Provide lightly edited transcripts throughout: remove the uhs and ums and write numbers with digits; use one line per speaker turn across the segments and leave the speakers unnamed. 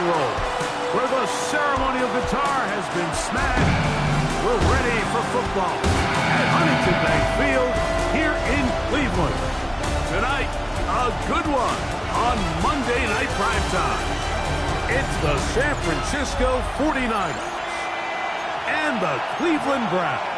and roll. Where the ceremonial guitar has been smashed, we're ready for football at Huntington Bank Field here in Cleveland. Tonight, a good one on Monday Night Primetime. It's the San Francisco 49ers and the Cleveland Browns.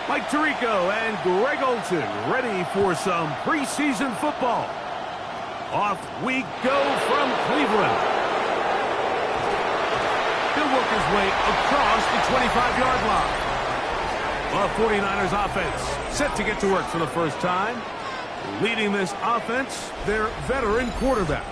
Mike Tirico and Greg Olson ready for some preseason football. Off we go from Cleveland. He'll work his way across the 25-yard line. The 49ers offense set to get to work for the first time. Leading this offense, their veteran quarterback.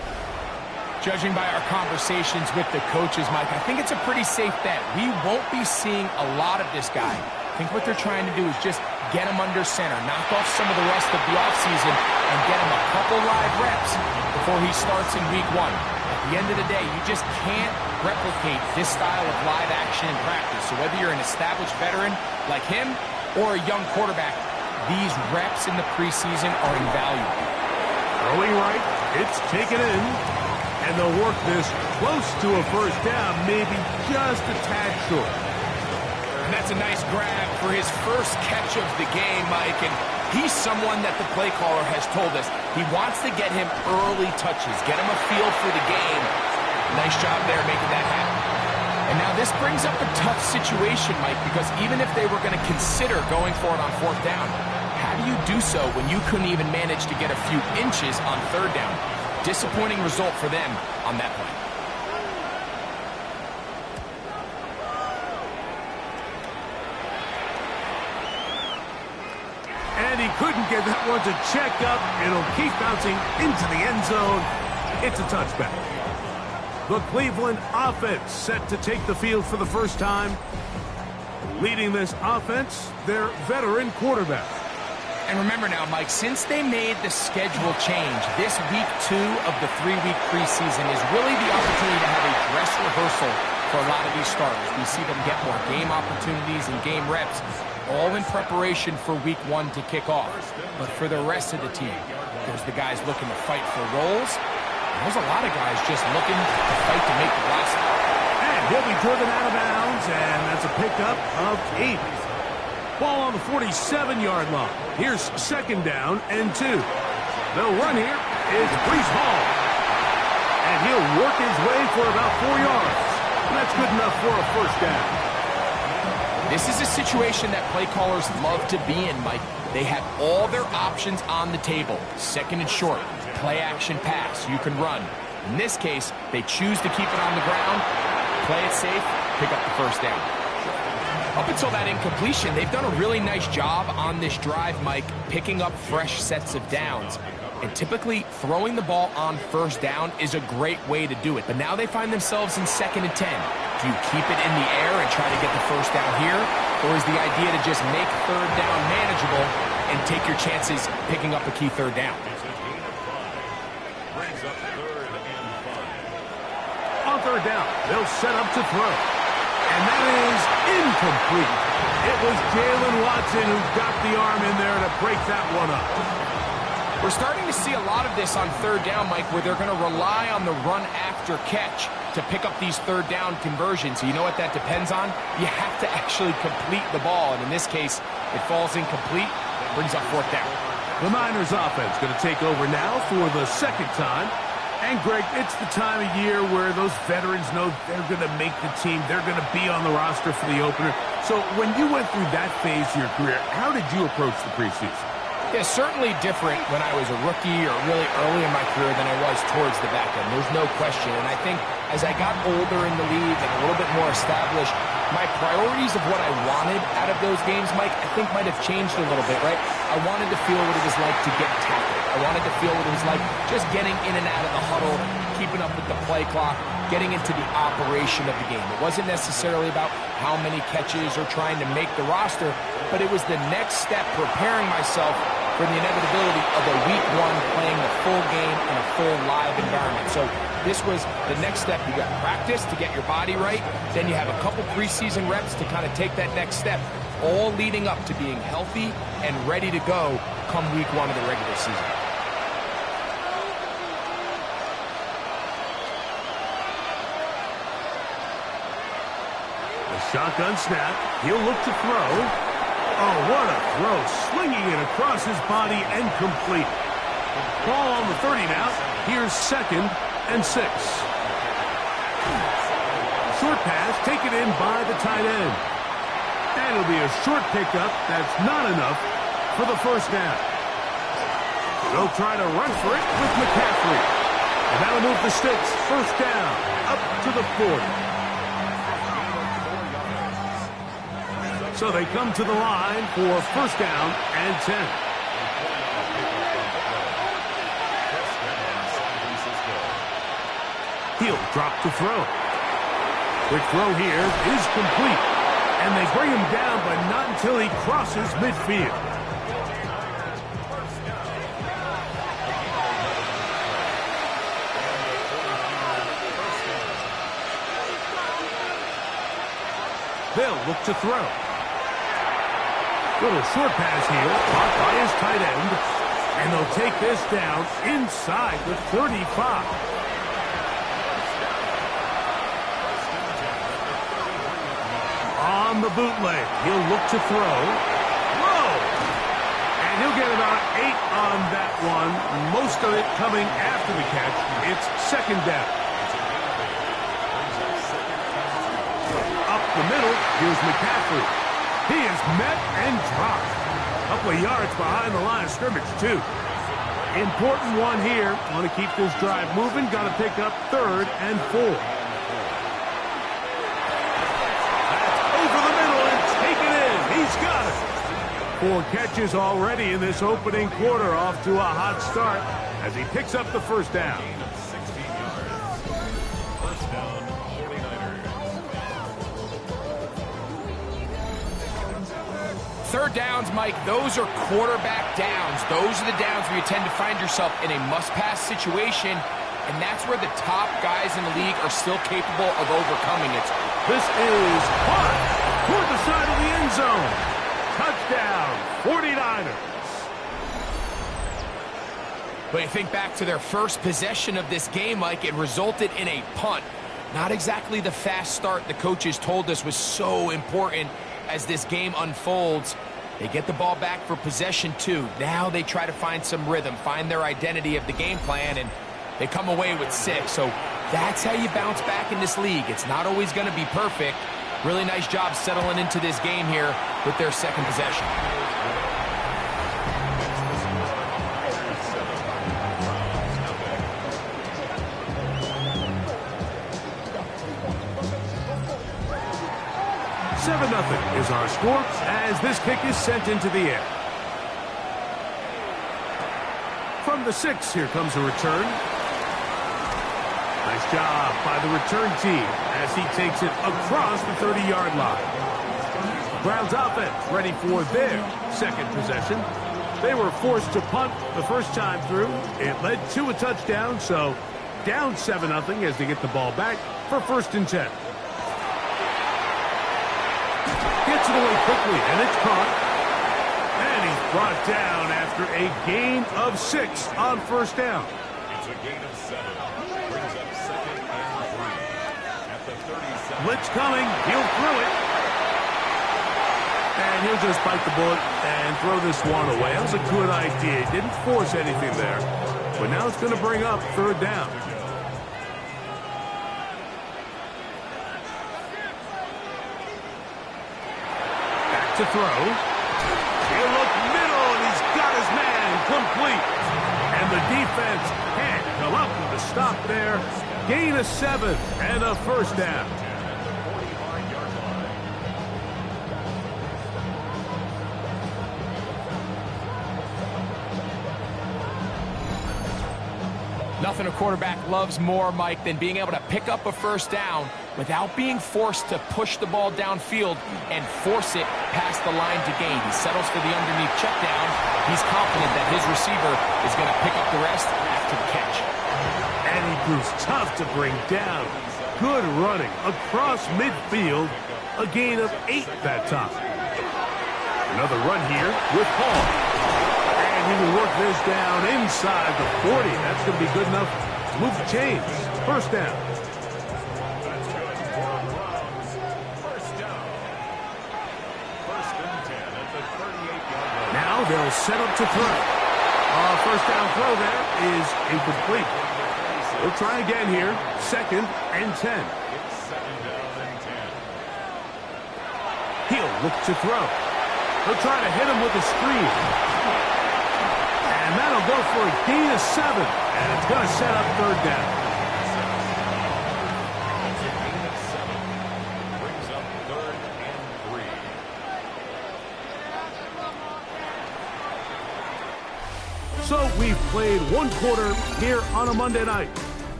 Judging by our conversations with the coaches, Mike, I think it's a pretty safe bet. We won't be seeing a lot of this guy. I think what they're trying to do is just get him under center, knock off some of the rest of the offseason, and get him a couple live reps before he starts in week 1. At the end of the day, you just can't replicate this style of live action in practice. So whether you're an established veteran like him or a young quarterback, these reps in the preseason are invaluable.
Throwing right, it's taken in, and they'll work this close to a first down, maybe just a tad short.
And that's a nice grab for his first catch of the game, Mike. And he's someone that the play caller has told us he wants to get him early touches, get him a feel for the game. Nice job there making that happen. And now this brings up a tough situation, Mike, because even if they were going to consider going for it on 4th down, how do you do so when you couldn't even manage to get a few inches on 3rd down? Disappointing result for them on that play.
And he couldn't get that one to check up. It'll keep bouncing into the end zone. It's a touchback. The Cleveland offense set to take the field for the first time. Leading this offense, their veteran quarterback.
And remember now, Mike, since they made the schedule change, this week 2 of the 3-week preseason is really the opportunity to have a dress rehearsal for a lot of these starters. We see them get more game opportunities and game reps, all in preparation for week 1 to kick off. But for the rest of the team, there's the guys looking to fight for roles. And there's a lot of guys just looking to fight to make the roster.
And he'll be driven out of bounds, and that's a pickup of 8. Ball on the 47-yard line. Here's 2nd down and 2. They'll run here is Breece Hall. And he'll work his way for about 4 yards. And that's good enough for a first down.
This is a situation that play callers love to be in, Mike. They have all their options on the table. 2nd and short, play action pass, you can run. In this case, they choose to keep it on the ground, play it safe, pick up the first down. Up until that incompletion, they've done a really nice job on this drive, Mike, picking up fresh sets of downs. And typically, throwing the ball on 1st down is a great way to do it. But now they find themselves in 2nd and 10. Do you keep it in the air and try to get the first down here? Or is the idea to just make 3rd down manageable and take your chances picking up a key 3rd down?
On 3rd down, they'll set up to throw. And that is incomplete. It was Jalen Watson who got the arm in there to break that one up.
We're starting to see a lot of this on 3rd down, Mike, where they're going to rely on the run after catch to pick up these 3rd down conversions. So you know what that depends on? You have to actually complete the ball. And in this case, It falls incomplete, brings up fourth down.
The Niners offense going to take over now for the second time. And, Greg, it's the time of year where those veterans know they're going to make the team. They're going to be on the roster for the opener. So when you went through that phase of your career, how did you approach the preseason?
Yeah, certainly different when I was a rookie or really early in my career than I was towards the back end. There's no question. And I think as I got older in the league and a little bit more established, my priorities of what I wanted out of those games, Mike, I think might have changed a little bit, right? I wanted to feel what it was like to get tackled. I wanted to feel what it was like just getting in and out of the huddle, keeping up with the play clock, getting into the operation of the game. It wasn't necessarily about how many catches or trying to make the roster, but it was the next step, preparing myself for the inevitability of a week one playing the full game in a full live environment. So this was the next step. You got practice to get your body right. Then you have a couple preseason reps to kind of take that next step, all leading up to being healthy and ready to go come week one of the regular season.
The shotgun snap. He'll look to throw. Oh, what a throw. Slinging it across his body and complete. Ball on the 30 now. Here's 2nd and 6. Short pass taken in by the tight end. And it'll be a short pickup. That's not enough for the first down. They'll try to run for it with McCaffrey. And that'll move the sticks. First down up to the 40. So they come to the line for first down and 10. He'll drop to throw. Quick throw here is complete. And they bring him down, but not until he crosses midfield. They'll look to throw. Little short pass here, caught by his tight end. And they'll take this down inside the 35. On the bootleg, he'll look to throw. Whoa! And he'll get about 8 on that one. Most of it coming after the catch. It's second down. Up the middle, here's McCaffrey. He is met and dropped. A couple of yards behind the line of scrimmage, too. Important one here. Want to keep this drive moving. Got to pick up 3rd and 4. That's over the middle and taken in. He's got it. 4 catches already in this opening quarter. Off to a hot start as he picks up the first down.
Third downs, Mike, those are quarterback downs. Those are the downs where you tend to find yourself in a must-pass situation, and that's where the top guys in the league are still capable of overcoming it.
This is caught toward the side of the end zone. Touchdown, 49ers.
But you think back to their first possession of this game, Mike, it resulted in a punt. Not exactly the fast start the coaches told us was so important as this game unfolds. They get the ball back for possession 2. Now they try to find some rhythm, find their identity of the game plan, and they come away with 6. So that's how you bounce back in this league. It's not always going to be perfect. Really nice job settling into this game here with their second possession.
Nothing is our score as this kick is sent into the air. From the 6, here comes a return. Nice job by the return team as he takes it across the 30-yard line. Browns offense ready for their second possession. They were forced to punt the first time through. It led to a touchdown, so down 7-0 as they get the ball back for first and 10. Gets it away quickly, and it's caught. And he's brought down after a gain of 6 on first down.
It's a gain of 7. Brings up 2nd and 3. At the 37.
Blitz coming. He'll throw it. And he'll just bite the bullet and throw this one away. That was a good idea. He didn't force anything there. But now it's going to bring up third down. Back to throw. He'll look middle, and he's got his man complete. And the defense can't come up with a stop there. Gain of 7 and a first down.
Nothing a quarterback loves more, Mike, than being able to pick up a first down without being forced to push the ball downfield and force it past the line to gain. He settles for the underneath check down. He's confident that his receiver is going to pick up the rest after the catch.
And he proves tough to bring down. Good running across midfield. A gain of 8 that time. Another run here with Hall. And he will work this down inside the 40. That's going to be good enough to move the chains. First down. Now they'll set up to throw. First down throw there is incomplete. We'll try again here. 2nd and 10. He'll look to throw. He'll try to hit him with a screen. And that'll go for a gain of 7. And it's going to set up third down.
Brings up 3rd and 3.
So we've played one quarter here on a Monday night.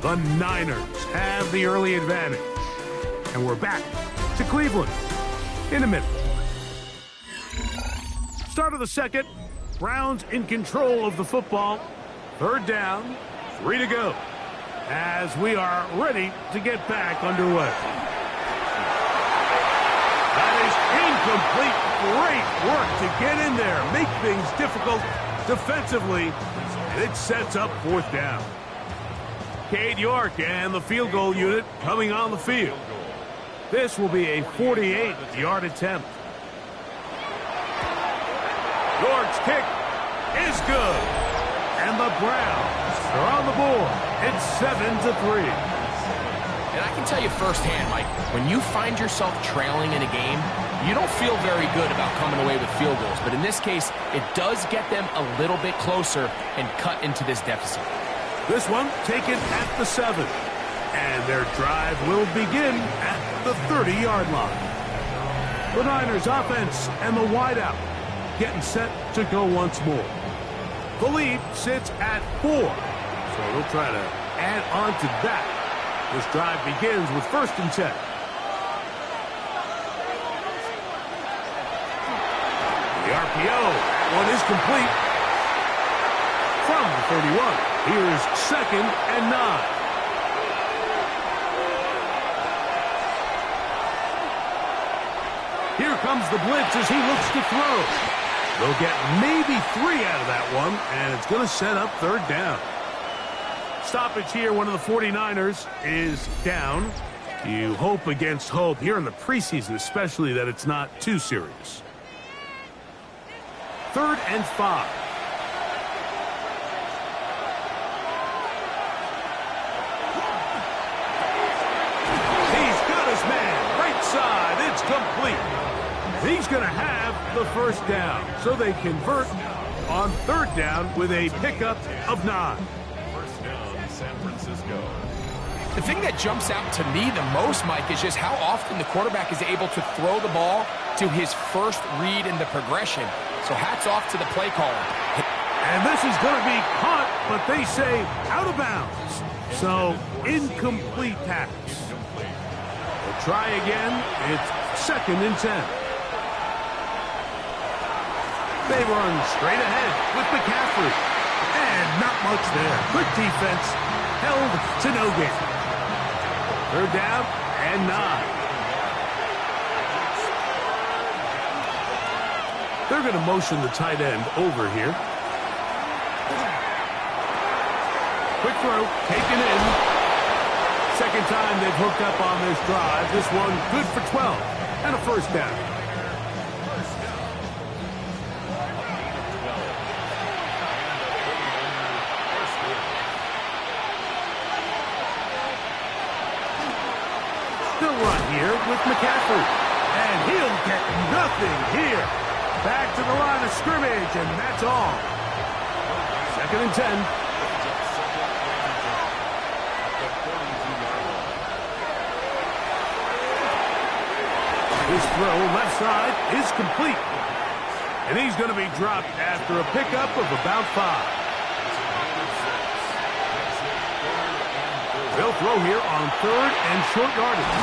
The Niners have the early advantage. And we're back to Cleveland in a minute. Start of the second. Browns in control of the football. Third down, 3 to go. As we are ready to get back underway. That is incomplete. Great work to get in there. Make things difficult defensively. And it sets up 4th down. Cade York and the field goal unit coming on the field. This will be a 48-yard attempt. York's kick is good. And the Browns are on the board. It's 7-3.
And I can tell you firsthand, Mike, when you find yourself trailing in a game, you don't feel very good about coming away with field goals. But in this case, it does get them a little bit closer and cut into this deficit.
This one taken at the 7. And their drive will begin at the 30-yard line. The Niners offense and the wideout getting set to go once more. The lead sits at 4. So they'll try to add on to that. This drive begins with 1st and 10. The RPO, that one is complete. From the 31, here's 2nd and 9. Here comes the blitz as he looks to throw. They'll get maybe 3 out of that one, and it's going to set up 3rd down. Stoppage here, one of the 49ers is down. You hope against hope here in the preseason, especially, that it's not too serious. 3rd and 5. He's got his man. Right side. It's complete. He's going to have the 1st down. So they convert on 3rd down with a pickup of 9.
First down, San Francisco.
The thing that jumps out to me the most, Mike, is just how often the quarterback is able to throw the ball to his first read in the progression. So hats off to the play caller.
And this is going to be caught, but they say out of bounds. So incomplete pass. We'll try again. It's 2nd and 10. They run straight ahead with McCaffrey. And not much there. Good defense. Held to no gain. 3rd down and 9. They're going to motion the tight end over here. Quick throw, taken in. 2nd time they've hooked up on this drive. This one good for 12 and a 1st down. with McCaffrey. And he'll get nothing here. Back to the line of scrimmage, and that's all. 2nd and 10. His throw left side is complete. And he's going to be dropped after a pickup of about 5. They'll throw here on 3rd and short yardage.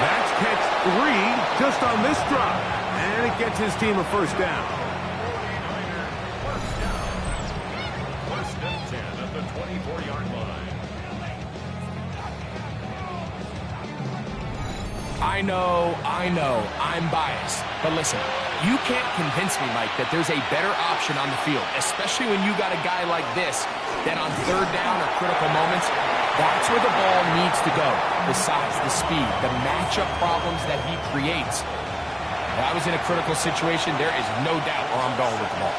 That's catch 3 just on this drop. And it gets his team a first down.
First and 10 at the 24-yard line.
I know, I'm biased. But listen, you can't convince me, Mike, that there's a better option on the field, especially when you got a guy like this that on 3rd down or critical moments, that's where the ball needs to go. The size, the speed, the matchup problems that he creates. If I was in a critical situation, there is no doubt where I'm going with the ball.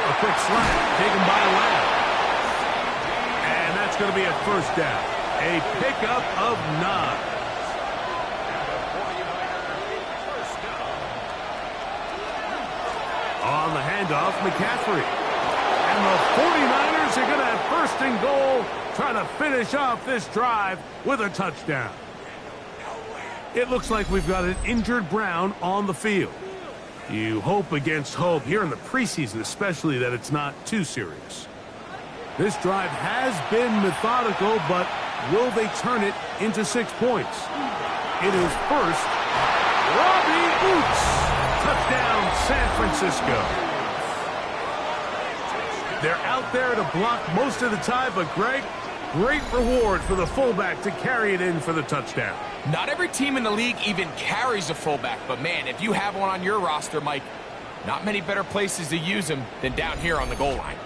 A quick slant taken by Lamb. And that's going to be a first down. A pickup of 9. On the handoff, McCaffrey. And the 49ers are going to have 1st and goal, trying to finish off this drive with a touchdown. It looks like we've got an injured Brown on the field. You hope against hope here in the preseason, especially, that it's not too serious. This drive has been methodical, but will they turn it into 6 points? It is first. Robbie Oots. Touchdown, San Francisco. They're out there to block most of the time, but Greg, great reward for the fullback to carry it in for the touchdown.
Not every team in the league even carries a fullback, but man, if you have one on your roster, Mike, not many better places to use him than down here on the goal line.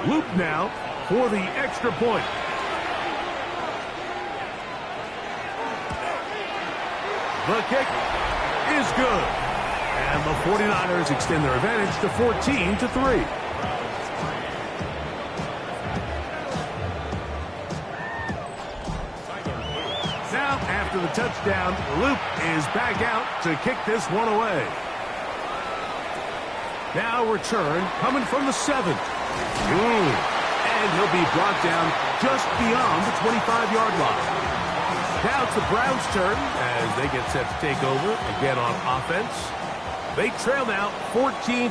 Loop now for the extra point. The kick is good. And the 49ers extend their advantage to 14-3. Now, after the touchdown, Loop is back out to kick this one away. Now return coming from the 7th. And he'll be brought down just beyond the 25-yard line. Now it's the Browns' turn as they get set to take over again on offense. They trail now 14-3,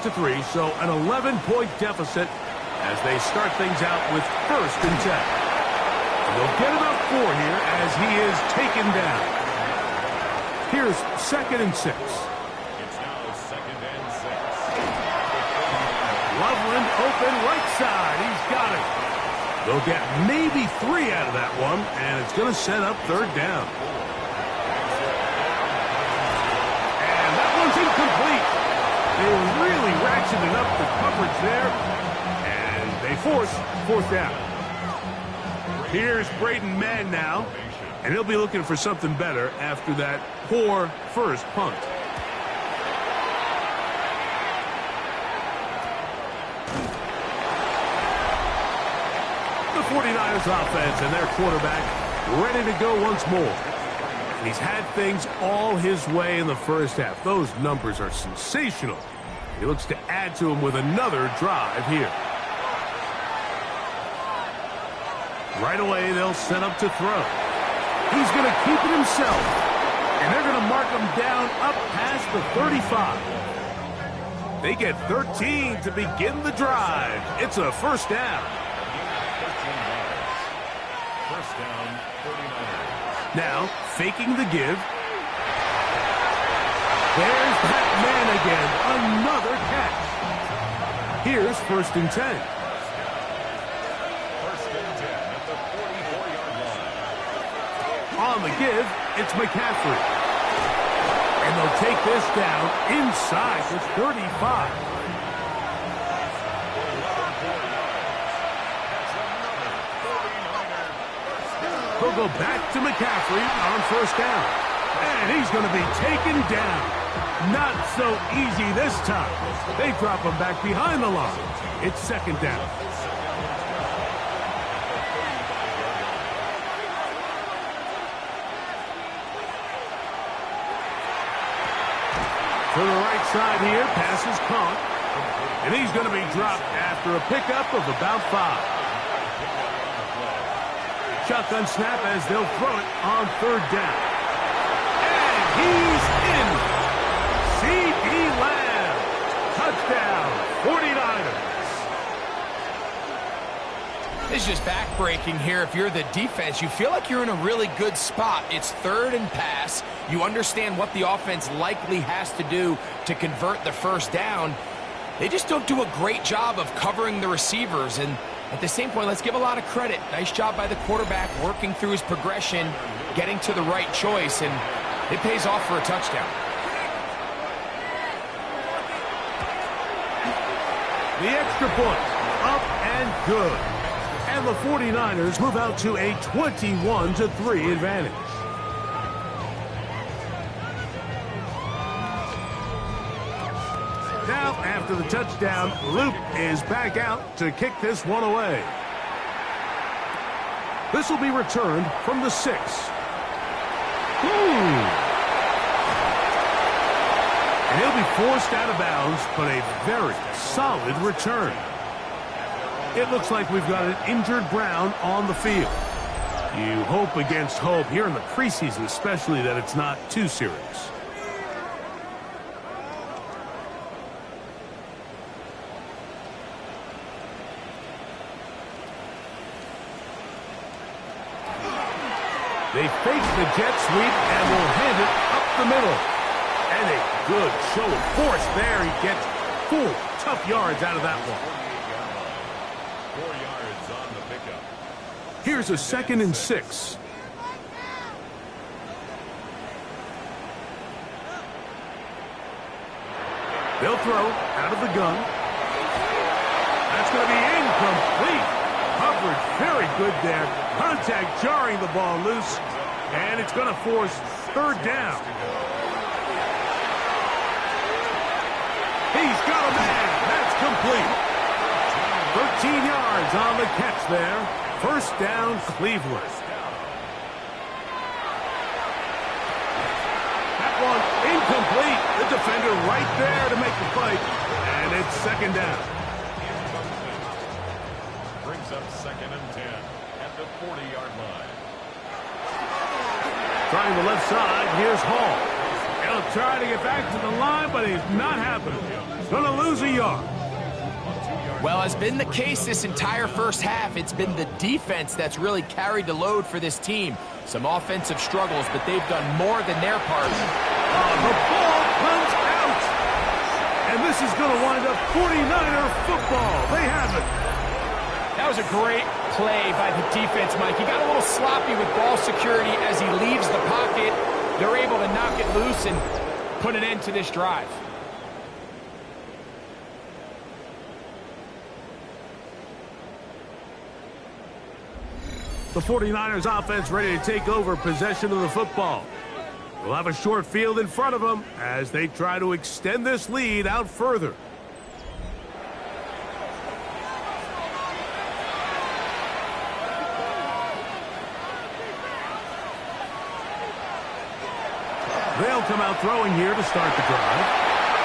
so an 11-point deficit as they start things out with 1st and 10. And they'll get about 4 here as he is taken down. Here's 2nd and 6.
It's now 2nd and 6.
Loveland open right side. He's got it. They'll get maybe 3 out of that one, and it's going to set up 3rd down. And that one's incomplete. They really ratcheted up the coverage there, and they force 4th down. Here's Braden Mann now, and he'll be looking for something better after that poor first punt. The 49ers offense and their quarterback ready to go once more. And he's had things all his way in the first half. Those numbers are sensational. He looks to add to them with another drive here. Right away, they'll set up to throw. He's going to keep it himself. And they're going to mark him down up past the 35. They get 13 to begin the drive. It's a 1st down.
First down, 49ers.
Now, faking the give. There's that man again. Another catch. Here's 1st and 10.
First and 10 at the 44-yard line.
On the give, it's McCaffrey. And they'll take this down inside the 35. They'll go back to McCaffrey on 1st down. And he's going to be taken down. Not so easy this time. They drop him back behind the line. It's 2nd down. To the right side here, pass is caught. And he's going to be dropped after a pickup of about 5. Shotgun snap as they'll throw it on 3rd down. And he's in. C.D. Lamb. Touchdown, 49ers.
This is just backbreaking here. If you're the defense, you feel like you're in a really good spot. It's 3rd and pass. You understand what the offense likely has to do to convert the 1st down. They just don't do a great job of covering the receivers. And at the same point, let's give a lot of credit. Nice job by the quarterback working through his progression, getting to the right choice, and it pays off for a touchdown.
The extra point, up and good. And the 49ers move out to a 21-3 advantage. Now, after the touchdown, Luke is back out to kick this one away. This will be returned from the 6. And he'll be forced out of bounds, but a very solid return. It looks like we've got an injured Brown on the field. You hope against hope here in the preseason, especially, that it's not too serious. They fake the jet sweep and will hand it up the middle. And a good show of force there. He gets 4 tough yards out of that one.
4 yards on the pickup.
Here's a 2nd and 6. They'll throw out of the gun. That's going to be incomplete. Coverage very good there. Contact jarring the ball loose. And it's going to force 3rd down. He's got a man. That's complete. 13 yards on the catch there. 1st down, Cleveland. That one incomplete. The defender right there to make the fight. And it's 2nd down.
Brings up 2nd and 10 at the 40-yard line.
Trying the left side. Here's Hall. He'll try to get back to the line, but he's not happening. Going to lose a yard.
Well, as been the case this entire 1st half, it's been the defense that's really carried the load for this team. Some offensive struggles, but they've done more than their part.
The ball comes out. And this is going to wind up 49er football. They have it.
That was a great play by the defense, Mike. He got a little sloppy with ball security as he leaves the pocket. They're able to knock it loose and put an end to this drive.
The 49ers offense ready to take over possession of the football. We'll have a short field in front of them as they try to extend this lead out further. They'll come out throwing here to start the drive.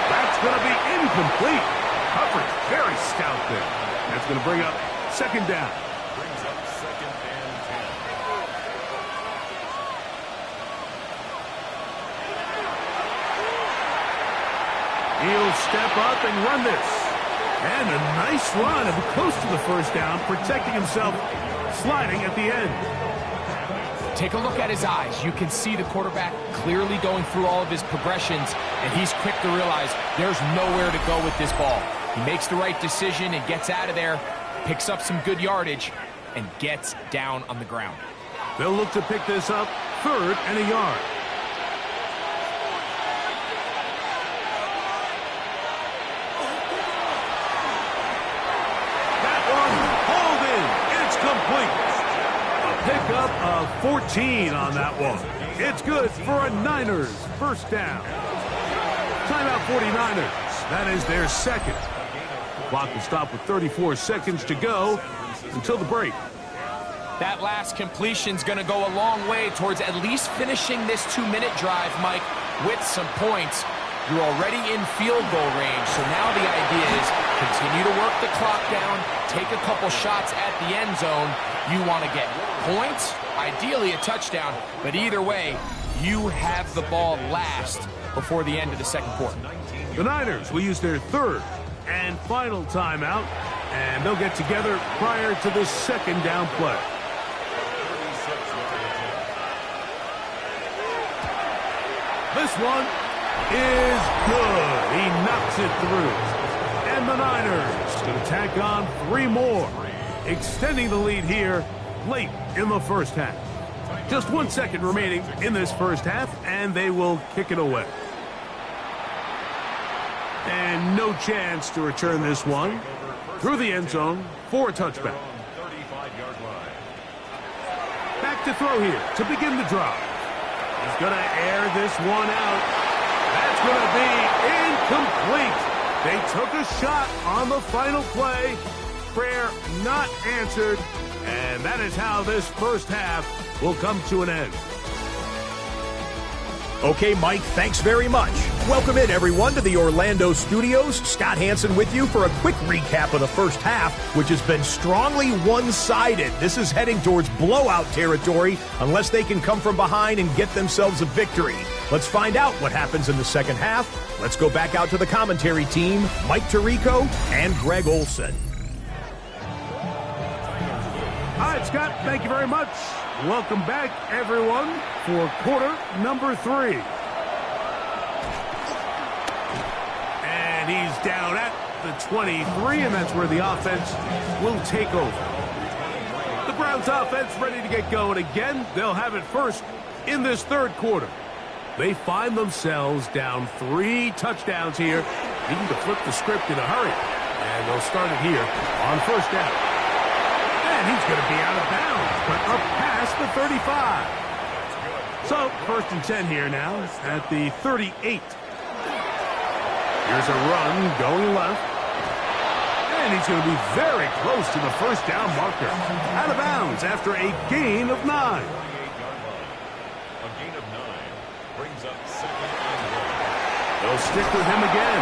That's going to be incomplete. Coverage very stout there. That's going to bring up 2nd down.
Brings up 2nd and 10.
He'll step up and run this. And a nice run and close to the 1st down, protecting himself, sliding at the end.
Take a look at his eyes. You can see the quarterback clearly going through all of his progressions, and he's quick to realize there's nowhere to go with this ball. He makes the right decision and gets out of there, picks up some good yardage, and gets down on the ground.
They'll look to pick this up 3rd and a yard. That one hauled in. It's complete. Pickup of 14 on that one. It's good for a Niners 1st down. Timeout 49ers. That is their 2nd. Clock will stop with 34 seconds to go until the break.
That last completion's going to go a long way towards at least finishing this 2-minute drive, Mike, with some points. You're already in field goal range, so now the idea is continue to work the clock down, take a couple shots at the end zone. You want to get points, ideally a touchdown, but either way, you have the ball last before the end of the second quarter.
The Niners will use their third and final timeout, and they'll get together prior to the second down play. This one is good. He knocks it through. And the Niners going to tack on 3 more, extending the lead here late in the first half. Just 1 second remaining in this first half, and they will kick it away. And no chance to return this one through the end zone for a touchback. Back to throw here to begin the drive. He's going to air this one out. That's going to be incomplete. They took a shot on the final play. Prayer not answered. And that is how this first half will come to an end.
Okay, Mike, thanks very much. Welcome in, everyone, to the Orlando studios. Scott Hansen with you for a quick recap of the first half, which has been strongly one-sided. This is heading towards blowout territory unless they can come from behind and get themselves a victory. Let's find out what happens in the second half. Let's go back out to the commentary team, Mike Tirico and Greg Olson.
All right, Scott, thank you very much. Welcome back, everyone, for quarter number 3. And he's down at the 23, and that's where the offense will take over. The Browns offense ready to get going again. They'll have it first in this third quarter. They find themselves down 3 touchdowns here, needing to flip the script in a hurry. And they'll start it here on first down. And he's going to be out of bounds, but up past the 35. So, 1st and 10 here now at the 38. Here's a run going left. And he's going to be very close to the first down marker. Out of bounds after a gain of 9.
A gain of 9 brings up 2nd and 1.
They'll stick with him again.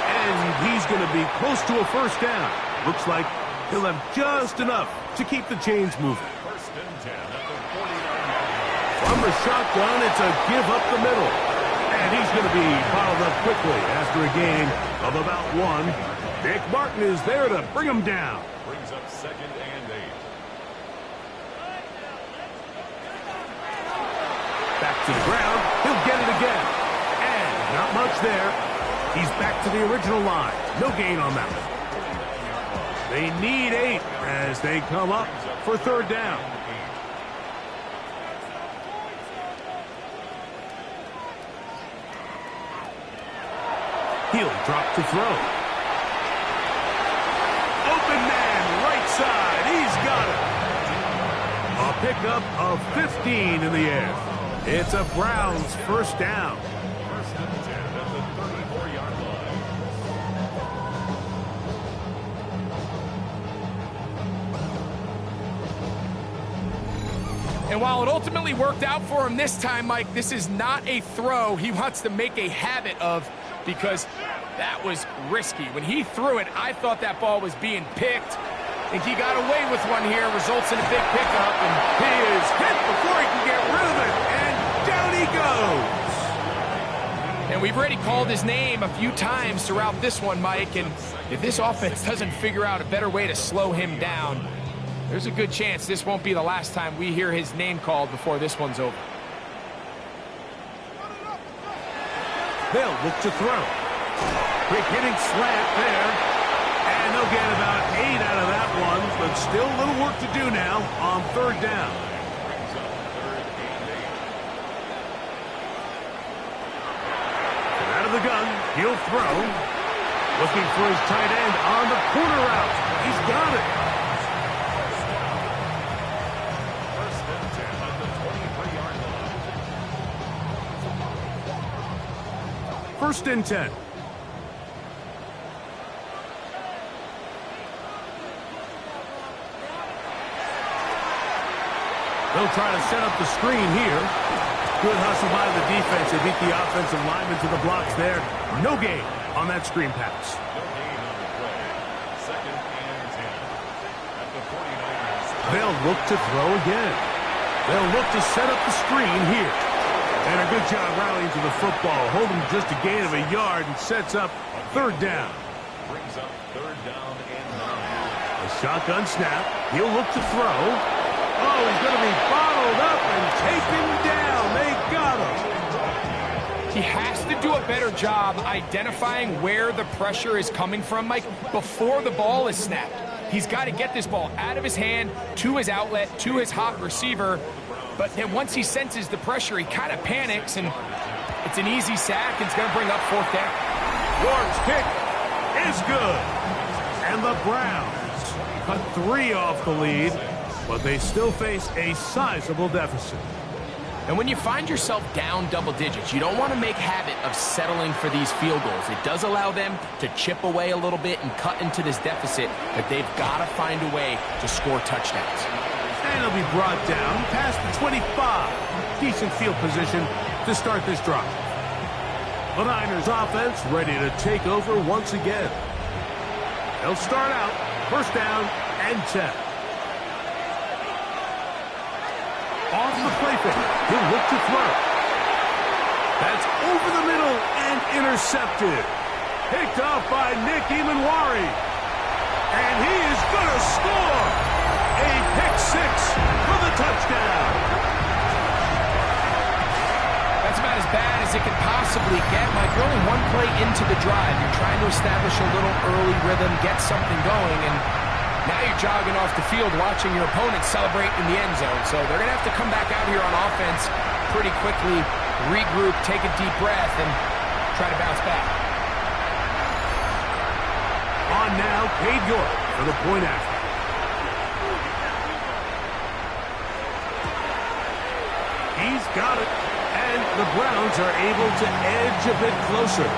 And he's going to be close to a first down. Looks like he'll have just enough to keep the chains moving.
1st and 10 at the 49.
From the shotgun, it's a give up the middle. And he's going to be followed up quickly after a gain of about 1. Dick Martin is there to bring him down.
Brings up 2nd and 8.
Back to the ground. He'll get it again. And not much there. He's back to the original line. No gain on that one. They need 8 as they come up for 3rd down. He'll drop to throw. Open man, right side. He's got it. A pickup of 15 in the air. It's a Browns first down.
1st and 10 at the 34-yard line.
And while it ultimately worked out for him this time, Mike, this is not a throw he wants to make a habit of, because that was risky. When he threw it, I thought that ball was being picked. I think he got away with one here, results in a big pickup, and
He is hit before he can get rid of it, and down he goes.
And we've already called his name a few times throughout this one, Mike, and if this offense doesn't figure out a better way to slow him down, there's a good chance this won't be the last time we hear his name called before this one's over.
They'll look to throw. Quick hitting slant there. And they'll get about 8 out of that one, but still a little work to do now on 3rd down.
Brings up 3rd and 8.
Out of the gun, he'll throw. Looking for his tight end on the corner route. He's got it.
1st and 10 at the 23-yard line.
1st and 10. They'll try to set up the screen here. Good hustle by the defense. They beat the offensive lineman to the blocks there. No gain on that screen pass.
No gain on the play. 2nd and 10. At the 49ers.
They'll look to throw again. They'll look to set up the screen here. And a good job rallying to the football. Holding just a gain of a yard and sets up 3rd down.
Brings up 3rd down and 9.
A shotgun snap. He'll look to throw. Oh, he's going to be bottled up and taken down. They got him.
He has to do a better job identifying where the pressure is coming from, Mike, before the ball is snapped. He's got to get this ball out of his hand, to his outlet, to his hot receiver. But then once he senses the pressure, he kind of panics, and it's an easy sack. It's going to bring up 4th down.
Ward's kick is good. And the Browns cut 3 off the lead, but they still face a sizable deficit.
And when you find yourself down double digits, you don't want to make habit of settling for these field goals. It does allow them to chip away a little bit and cut into this deficit, but they've got to find a way to score touchdowns.
And he'll be brought down past the 25. Decent field position to start this drive. The Niners offense ready to take over once again. They'll start out 1st down and 10. Off the play fake. He'll look to throw. That's over the middle and intercepted. Picked off by Nick Emanwari. And he is going to score. A pick 6 for the touchdown.
That's about as bad as it could possibly get, Mike. You're only 1 play into the drive. You're trying to establish a little early rhythm, get something going, and now you're jogging off the field watching your opponent celebrate in the end zone. So they're going to have to come back out here on offense pretty quickly, regroup, take a deep breath, and try to bounce back.
On now, Cade York for the point after. He's got it, and the Browns are able to edge a bit closer.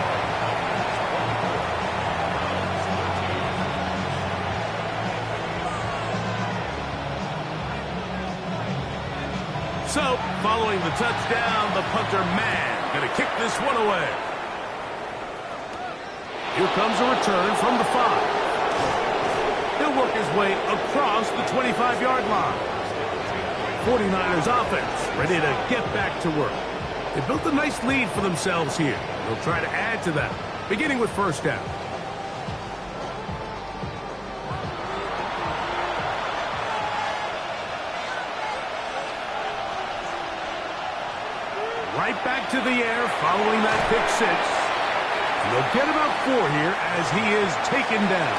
So, following the touchdown, the punter man going to kick this one away. Here comes a return from the 5. He'll work his way across the 25-yard line. 49ers offense ready to get back to work. They built a nice lead for themselves here. They'll try to add to that, beginning with 1st down. Right back to the air following that pick 6. And they'll get about 4 here as he is taken down.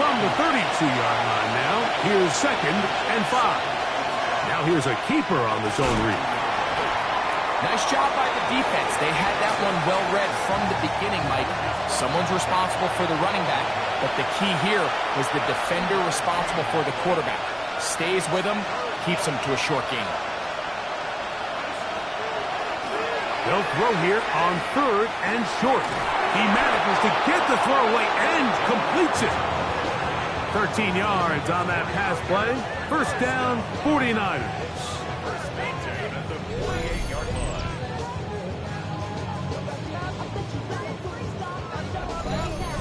From the 32-yard line now, here's 2nd and 5. Now here's a keeper on the zone read.
Nice job by the defense. They had that one well read from the beginning, Mike. Someone's responsible for the running back, but the key here was the defender responsible for the quarterback. Stays with him, keeps him to a short gain.
They'll throw here on 3rd and short. He manages to get the throw away and completes it. 13 yards on that pass play. 1st down, 49ers.
At the 48-yard line.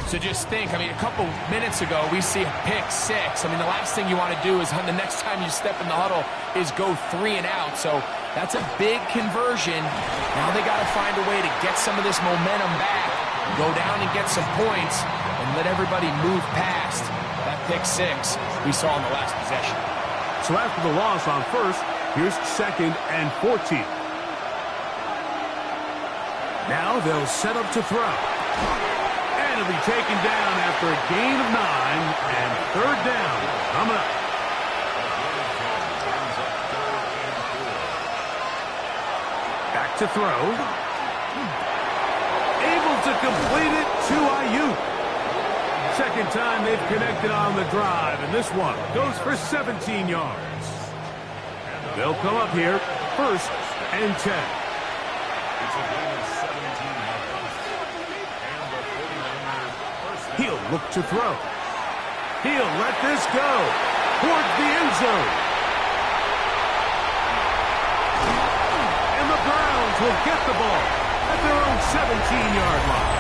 So just think, I mean, a couple minutes ago, we see a pick 6. I mean, the last thing you want to do is, the next time you step in the huddle, is go 3 and out. So that's a big conversion. Now they got to find a way to get some of this momentum back, go down and get some points, and let everybody move past that pick 6 we saw in the last possession.
So after the loss on 1st, here's 2nd and 14. Now they'll set up to throw. And it'll be taken down after a gain of 9 and 3rd down coming up. Back to throw. Able to complete it to Ayuk. 2nd time they've connected on the drive, and this one goes for 17 yards. They'll come up here 1st and 10. He'll look to throw. He'll let this go towards the end zone. will get the ball at their own 17-yard line.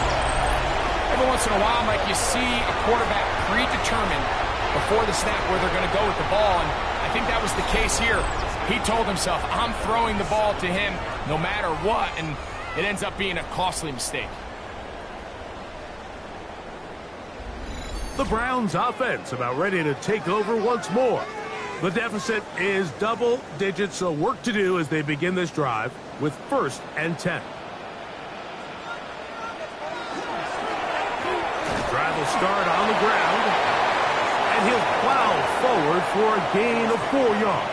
Every once in a while, Mike, you see a quarterback predetermined before the snap where they're going to go with the ball, and I think that was the case here. He told himself, I'm throwing the ball to him no matter what, and it ends up being a costly mistake.
The Browns offense about ready to take over once more. The deficit is double digits, so work to do as they begin this drive with 1st and 10. The drive will start on the ground, and he'll plow forward for a gain of 4 yards.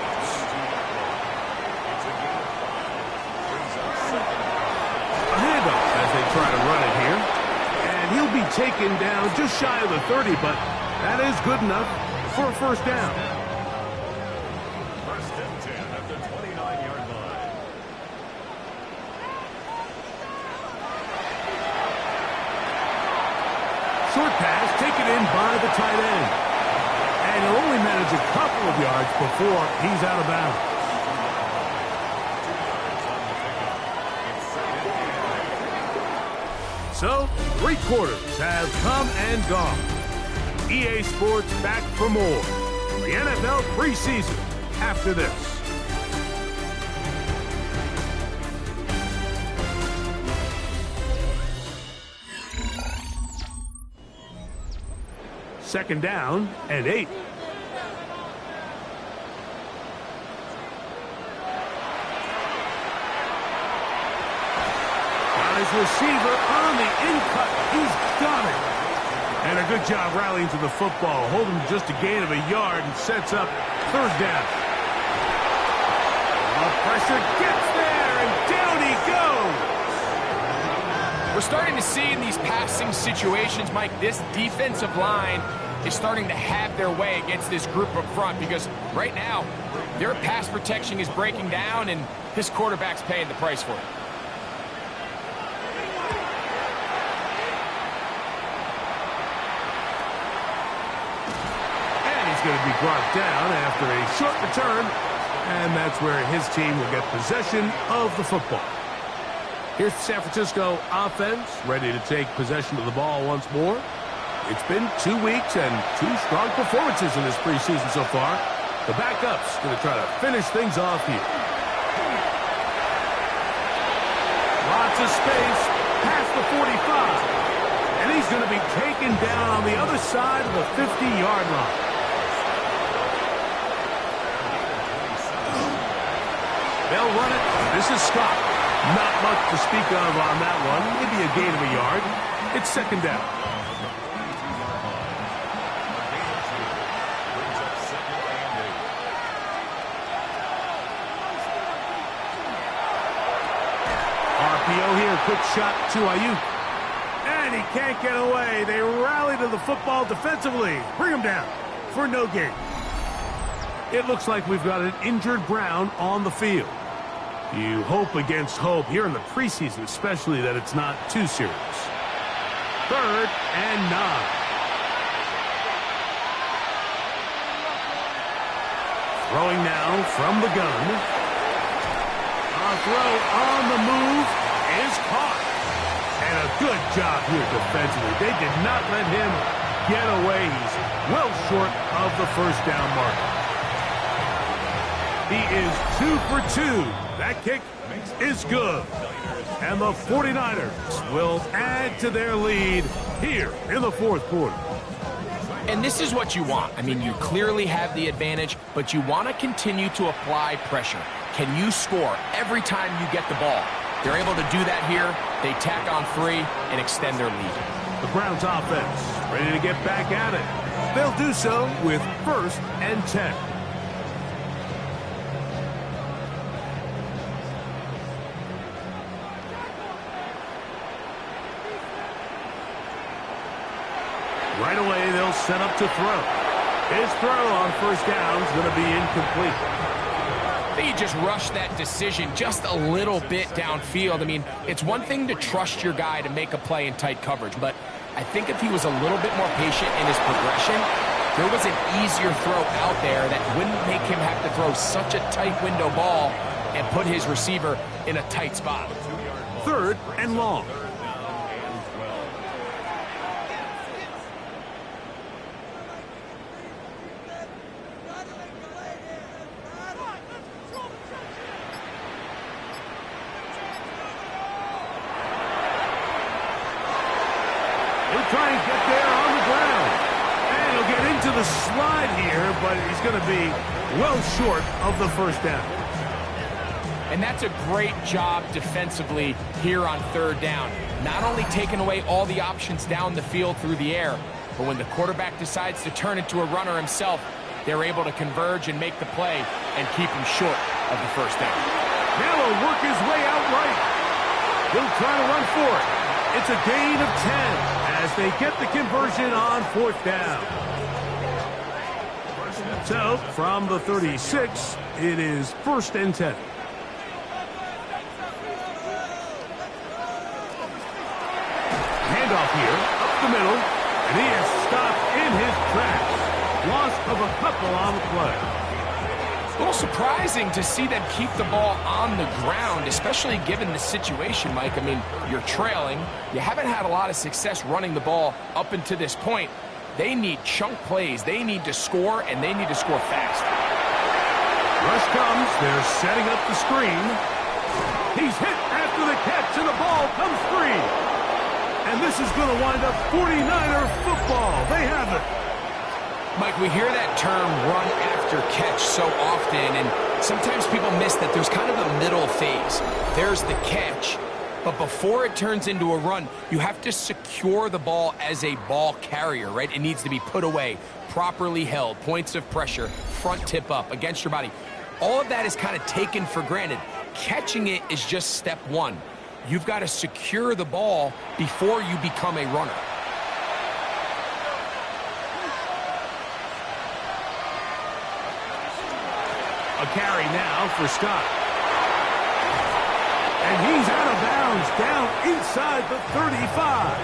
A handoff as they try to run it here. And he'll be taken down just shy of the 30, but that is good enough for a 1st down.
1st and 10 at the 29-yard line.
Short pass taken in by the tight end. And he'll only manage a couple of yards before he's out of bounds. So, 3 quarters have come and gone. EA Sports back for more. The NFL preseason after this. Second down and 8. His receiver on the in-cut. He's got it. And a good job rallying to the football. Holding just a gain of a yard and sets up 3rd down. The pressure gets there, and down he goes.
We're starting to see in these passing situations, Mike, this defensive line is starting to have their way against this group up front because right now their pass protection is breaking down and this quarterback's paying the price for it.
Going to be brought down after a short return, and that's where his team will get possession of the football. Here's the San Francisco offense ready to take possession of the ball once more. It's been 2 weeks and 2 strong performances in this preseason so far. The backup's going to try to finish things off here. Lots of space past the 45, and he's going to be taken down on the other side of the 50-yard line. They'll run it. This is Scott. Not much to speak of on that one. Maybe a gain of a yard. It's 2nd down. RPO here. Quick shot to Ayuk. And he can't get away. They rally to the football defensively. Bring him down for no gain. It looks like we've got an injured Brown on the field. You hope against hope here in the preseason, especially that it's not too serious. 3rd and 9. Throwing now from the gun. A throw on the move is caught. And a good job here defensively. They did not let him get away. He's well short of the 1st down marker. He is 2 for 2. That kick is good. And the 49ers will add to their lead here in the 4th quarter.
And this is what you want. I mean, you clearly have the advantage, but you want to continue to apply pressure. Can you score every time you get the ball? They're able to do that here. They tack on 3 and extend their lead.
The Browns offense ready to get back at it. They'll do so with 1st and 10. Right away, they'll set up to throw. His throw on 1st down is going to be incomplete.
I think he just rushed that decision just a little bit downfield. I mean, it's one thing to trust your guy to make a play in tight coverage, but I think if he was a little bit more patient in his progression, there was an easier throw out there that wouldn't make him have to throw such a tight window ball and put his receiver in a tight spot.
3rd and long. He'll try and get there on the ground. And he'll get into the slide here, but he's going to be well short of the first down.
And that's a great job defensively here on 3rd down. Not only taking away all the options down the field through the air, but when the quarterback decides to turn into a runner himself, they're able to converge and make the play and keep him short of the first down.
Now he'll work his way out right. He'll try to run for it. It's a gain of 10 as they get the conversion on 4th down. So, from the 36, it is 1st and 10. Handoff here, up the middle, and he is stopped in his tracks. Loss of a couple on the play.
A little surprising to see them keep the ball on the ground, especially given the situation, Mike. I mean, you're trailing. You haven't had a lot of success running the ball up until this point. They need chunk plays. They need to score, and they need to score fast.
Rush comes. They're setting up the screen. He's hit after the catch, and the ball comes free. And this is going to wind up 49er football. They have it.
Mike, we hear that term run after catch so often, and sometimes people miss that there's kind of a middle phase. There's the catch, but before it turns into a run, you have to secure the ball as a ball carrier, right? It needs to be put away, properly held, points of pressure, front tip up against your body. All of that is kind of taken for granted. Catching it is just step one. You've got to secure the ball before you become a runner.
A carry now for Scott. And he's out of bounds down inside the 35.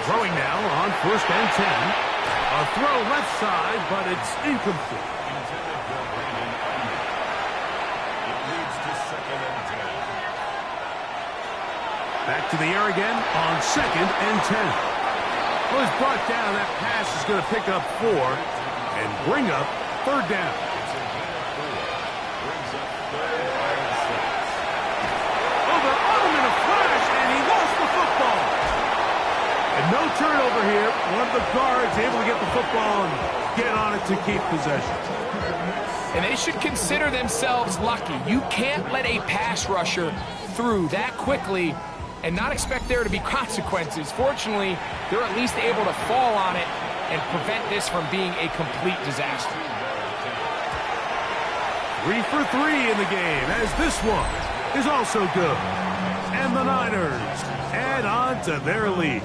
Throwing now on 1st and 10. A throw left side, but it's incomplete. Back to the air again on 2nd and 10. Well, he's brought down. That pass is going to pick up 4 and bring up 3rd down. Oh, they're on him in a flash, and he lost the football. And no turnover here. One of the guards able to get the football and get on it to keep possession.
And they should consider themselves lucky. You can't let a pass rusher through that quickly and not expect there to be consequences. Fortunately, they're at least able to fall on it and prevent this from being a complete disaster.
3 for 3 in the game, as this one is also good. And the Niners add on to their lead.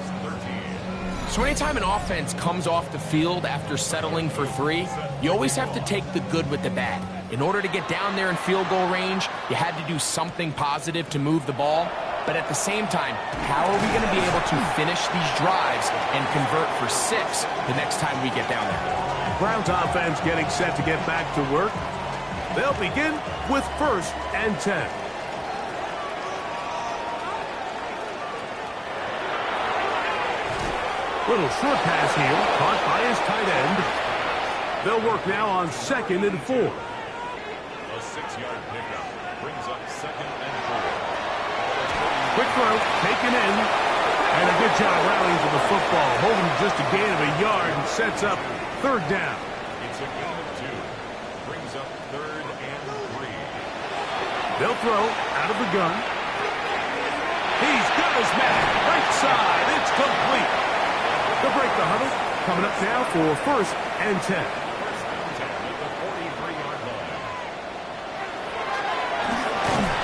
So anytime an offense comes off the field after settling for 3, you always have to take the good with the bad. In order to get down there in field goal range, you had to do something positive to move the ball. But at the same time, how are we going to be able to finish these drives and convert for 6 the next time we get down there?
Browns offense getting set to get back to work. They'll begin with 1st and 10. Little short pass here, caught by his tight end. They'll work now on 2nd and 4.
A 6-yard pickup brings up 2nd and 4.
Quick throw, taken in, and a good job rallying to the football, holding just a gain of a yard and sets up 3rd down.
It's a gain of 2. Brings up 3rd and 3.
They'll throw out of the gun. He's got his man, right side, it's complete. They'll break the huddle, coming up now for 1st and 10.
1st and 10 at the 43-yard line.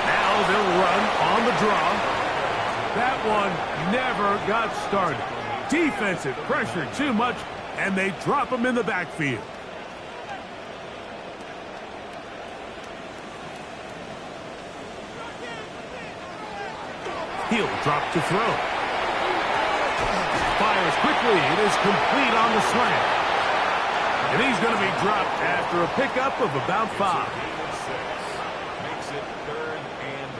Now they'll run on the draw. That one never got started. Defensive pressure too much, and they drop him in the backfield. He'll drop to throw. Fires quickly. It is complete on the slant. And he's going to be dropped after a pickup of about 5.
Makes it 3rd and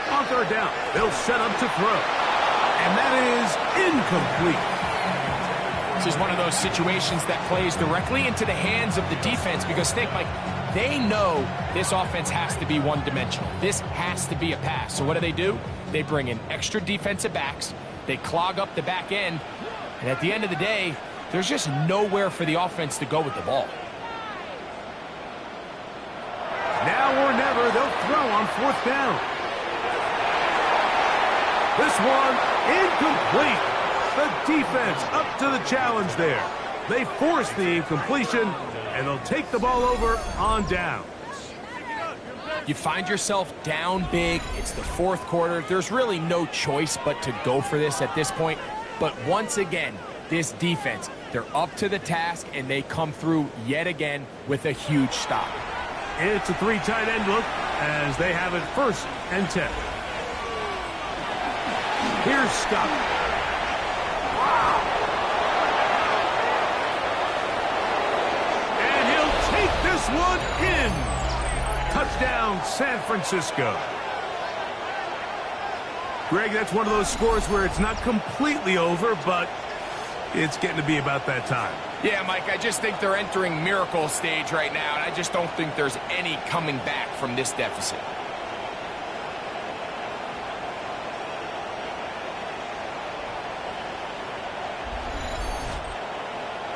8.
On 3rd down, they'll set up to throw. And that is incomplete.
This is one of those situations that plays directly into the hands of the defense because, think, Mike, they know this offense has to be one-dimensional. This has to be a pass. So what do? They bring in extra defensive backs. They clog up the back end. And at the end of the day, there's just nowhere for the offense to go with the ball.
Now or never, they'll throw on 4th down. This one incomplete. The defense up to the challenge there. They force the incompletion, and they'll take the ball over on down.
You find yourself down big. It's the 4th quarter. There's really no choice but to go for this at this point. But once again, this defense, they're up to the task, and they come through yet again with a huge stop.
It's a 3 tight end look as they have it 1st and 10. Here's Scott. And he'll take this one in. Touchdown, San Francisco. Greg, that's one of those scores where it's not completely over, but it's getting to be about that time.
Yeah, Mike, I just think they're entering miracle stage right now, and I just don't think there's any coming back from this deficit.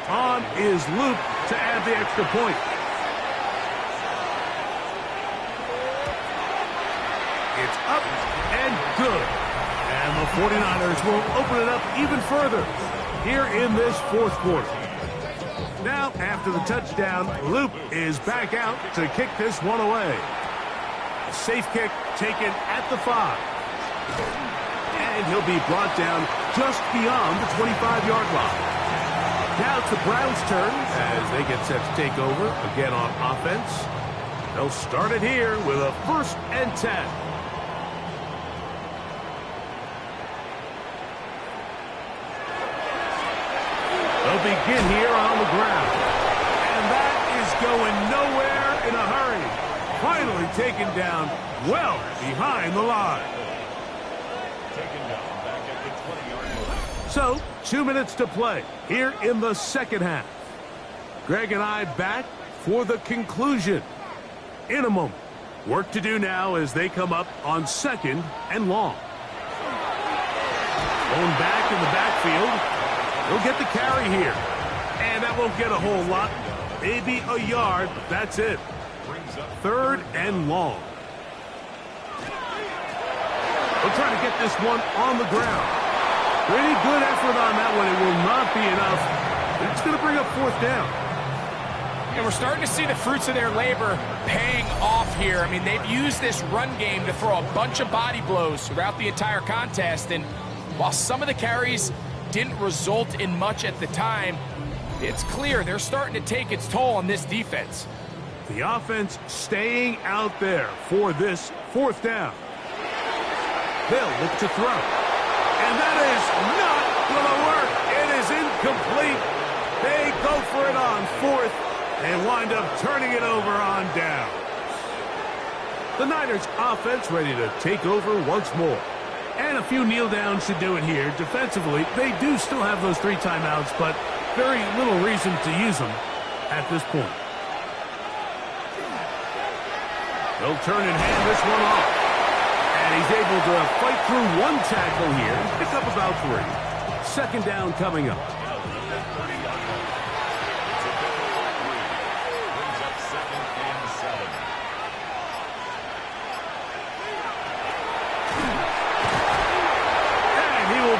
On is Luke to add the extra point. It's up and good. And the 49ers will open it up even further here in this 4th quarter. Now, after the touchdown, Luke is back out to kick this one away. A safe kick taken at the 5. And he'll be brought down just beyond the 25-yard line. Now it's the Browns' turn as they get set to take over again on offense. They'll start it here with a 1st and 10. They'll begin here on the ground. And that is going nowhere in a hurry. Finally taken down well behind the line.
Taken down back at the 20-yard line.
So, 2 minutes to play here in the 2nd half. Greg and I back for the conclusion in a moment. Work to do now as they come up on 2nd and long. Going back in the backfield. He'll get the carry here. And that won't get a whole lot. Maybe a yard, but that's it. 3rd and long. We'll try to get this one on the ground. Pretty good effort on that one. It will not be enough. It's going to bring up 4th down.
And we're starting to see the fruits of their labor paying off here. I mean, they've used this run game to throw a bunch of body blows throughout the entire contest. And while some of the carries didn't result in much at the time, it's clear they're starting to take its toll on this defense.
The offense staying out there for this 4th down. They'll look to throw. And that is not going to work. It is incomplete. They go for it on 4th and wind up turning it over on down. The Niners offense ready to take over once more. And a few kneel downs should do it here. Defensively, they do still have those 3 timeouts, but very little reason to use them at this point. They'll turn and hand this one off. And he's able to fight through 1 tackle here, pick up about 3. 2nd down coming up.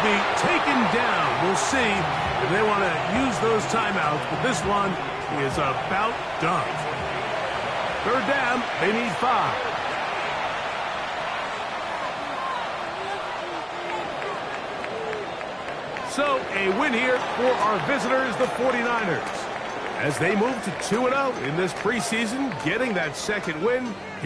Be taken down. We'll see if they want to use those timeouts, but this one is about done. 3rd down, they need 5. So a win here for our visitors, the 49ers, as they move to 2-0 in this preseason, getting that 2nd win.